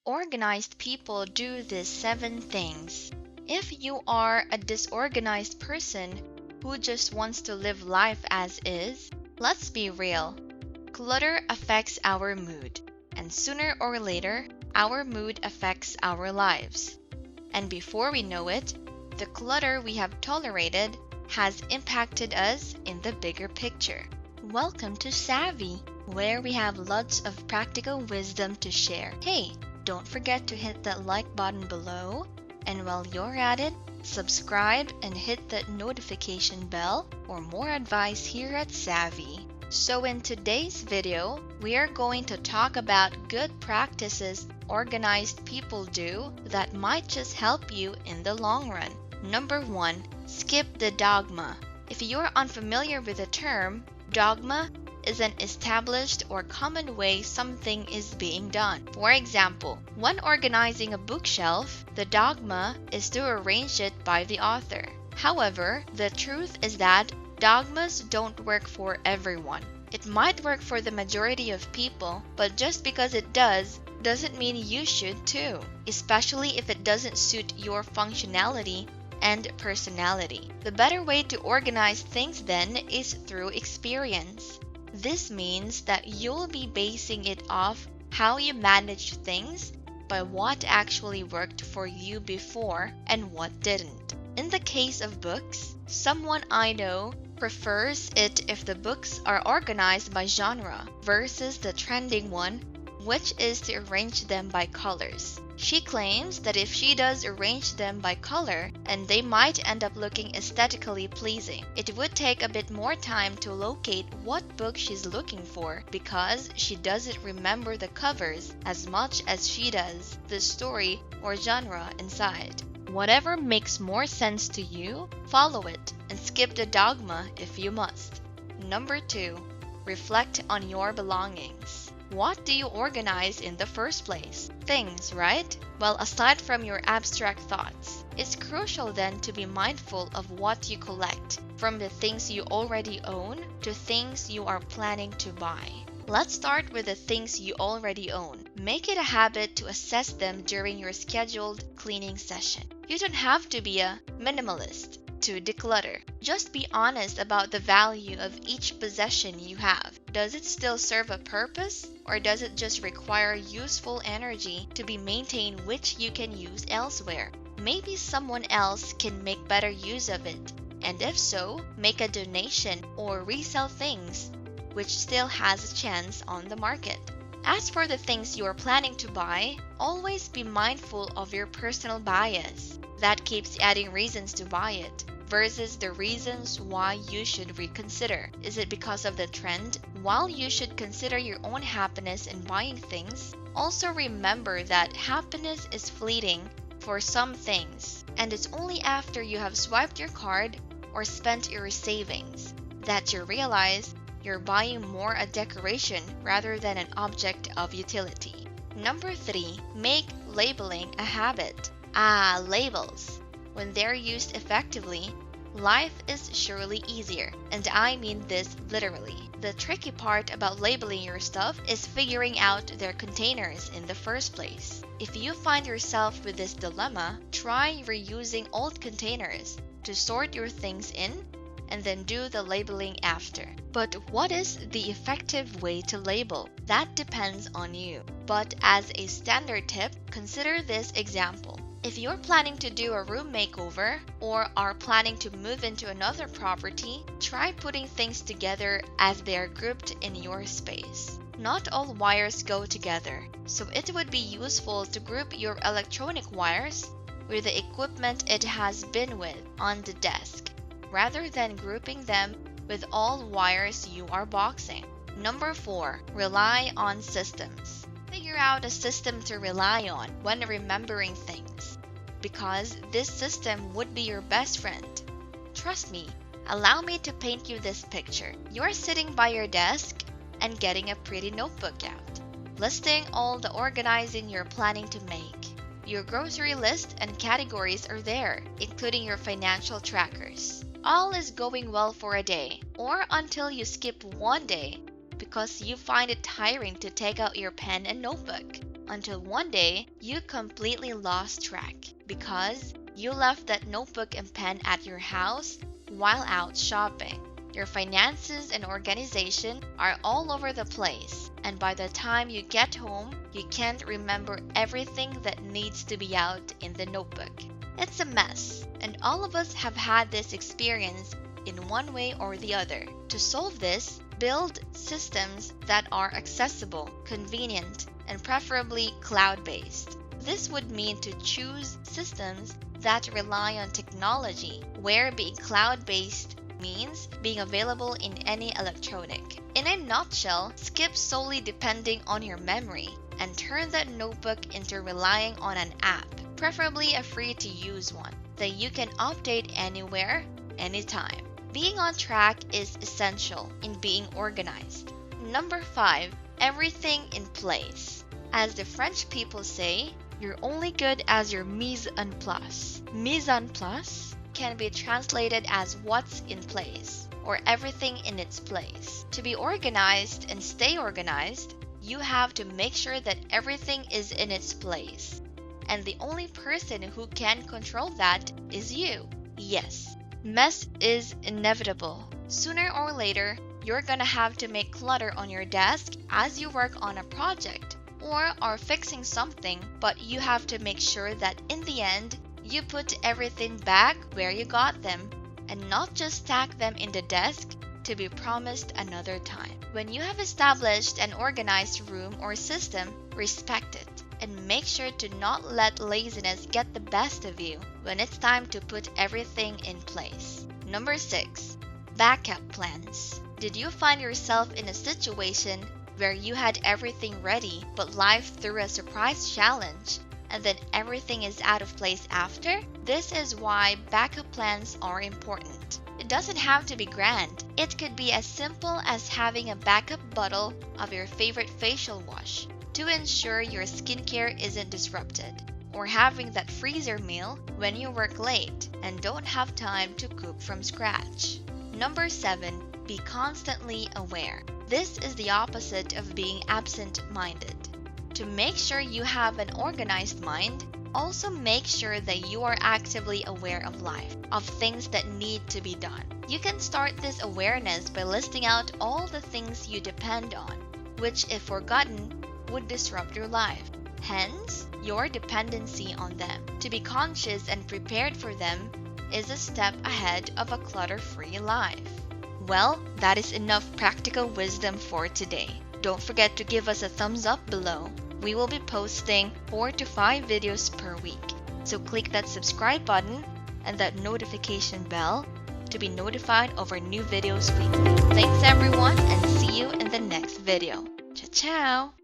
Organized people do these 7 things. If you are a disorganized person who just wants to live life as is, let's be real. Clutter affects our mood, and sooner or later, our mood affects our lives. And before we know it, the clutter we have tolerated has impacted us in the bigger picture. Welcome to Savvy, where we have lots of practical wisdom to share. Hey, don't forget to hit that like button below, and while you're at it, subscribe and hit that notification bell for more advice here at Savvy. So in today's video, we are going to talk about good practices organized people do that might just help you in the long run. Number 1, skip the dogma. If you're unfamiliar with the term, dogma is an established or common way something is being done. For example, when organizing a bookshelf, the dogma is to arrange it by the author. However, the truth is that dogmas don't work for everyone. It might work for the majority of people, but just because it does, doesn't mean you should too, especially if it doesn't suit your functionality and personality. The better way to organize things then is through experience. This means that you'll be basing it off how you managed things by what actually worked for you before and what didn't. In the case of books, someone I know prefers it if the books are organized by genre versus the trending one, which is to arrange them by colors. She claims that if she does arrange them by color, and they might end up looking aesthetically pleasing, it would take a bit more time to locate what book she's looking for because she doesn't remember the covers as much as she does the story or genre inside. Whatever makes more sense to you, follow it and skip the dogma if you must. Number 2, reflect on your belongings. What do you organize in the first place? Things, right? Well, aside from your abstract thoughts, it's crucial then to be mindful of what you collect, from the things you already own to things you are planning to buy. Let's start with the things you already own. Make it a habit to assess them during your scheduled cleaning session. You don't have to be a minimalist to declutter. Just be honest about the value of each possession you have. Does it still serve a purpose, or does it just require useful energy to be maintained which you can use elsewhere? Maybe someone else can make better use of it, and if so, make a donation or resell things which still has a chance on the market. As for the things you are planning to buy, always be mindful of your personal bias. That keeps adding reasons to buy it versus the reasons why you should reconsider. Is it because of the trend? While you should consider your own happiness in buying things, also remember that happiness is fleeting for some things, and it's only after you have swiped your card or spent your savings that you realize you're buying more a decoration rather than an object of utility. Number 3, make labeling a habit. Labels. When they're used effectively, life is surely easier, and I mean this literally. The tricky part about labeling your stuff is figuring out their containers in the first place. If you find yourself with this dilemma, try reusing old containers to sort your things in and then do the labeling after. But what is the effective way to label? That depends on you. But as a standard tip, consider this example. If you're planning to do a room makeover or are planning to move into another property, try putting things together as they are grouped in your space. Not all wires go together, so it would be useful to group your electronic wires with the equipment it has been with on the desk, rather than grouping them with all wires you are boxing. Number 4, rely on systems. Figure out a system to rely on when remembering things, because this system would be your best friend. Trust me, allow me to paint you this picture. You're sitting by your desk and getting a pretty notebook out, listing all the organizing you're planning to make. Your grocery list and categories are there, including your financial trackers. All is going well for a day, or until you skip one day because you find it tiring to take out your pen and notebook. until one day you completely lost track because you left that notebook and pen at your house while out shopping. Your finances and organization are all over the place, and by the time you get home, you can't remember everything that needs to be out in the notebook. It's a mess, and all of us have had this experience in one way or the other. To solve this, build systems that are accessible, convenient, and preferably cloud-based. This would mean to choose systems that rely on technology, where being cloud-based means being available in any electronic. In a nutshell, skip solely depending on your memory and turn that notebook into relying on an app, preferably a free-to-use one, that you can update anywhere, anytime. Being on track is essential in being organized. Number 5, everything in place. As the French people say, you're only good as your mise en place. Mise en place can be translated as what's in place or everything in its place. To be organized and stay organized, you have to make sure that everything is in its place. And the only person who can control that is you. Yes, mess is inevitable. Sooner or later, you're gonna have to make clutter on your desk as you work on a project or are fixing something, but you have to make sure that in the end, you put everything back where you got them and not just stack them in the desk to be promised another time. When you have established an organized room or system, respect it and make sure to not let laziness get the best of you when it's time to put everything in place. Number 6, backup plans. Did you find yourself in a situation where you had everything ready, but life threw a surprise challenge, and then everything is out of place after? This is why backup plans are important. It doesn't have to be grand. It could be as simple as having a backup bottle of your favorite facial wash to ensure your skincare isn't disrupted, or having that freezer meal when you work late and don't have time to cook from scratch. Number 7, be constantly aware. This is the opposite of being absent-minded. To make sure you have an organized mind, also make sure that you are actively aware of life, of things that need to be done. You can start this awareness by listing out all the things you depend on, which if forgotten, would disrupt your life. Hence, your dependency on them. To be conscious and prepared for them is a step ahead of a clutter-free life. Well, that is enough practical wisdom for today. Don't forget to give us a thumbs up below. We will be posting 4 to 5 videos per week. So click that subscribe button and that notification bell to be notified of our new videos weekly. Thanks everyone and see you in the next video. Ciao ciao!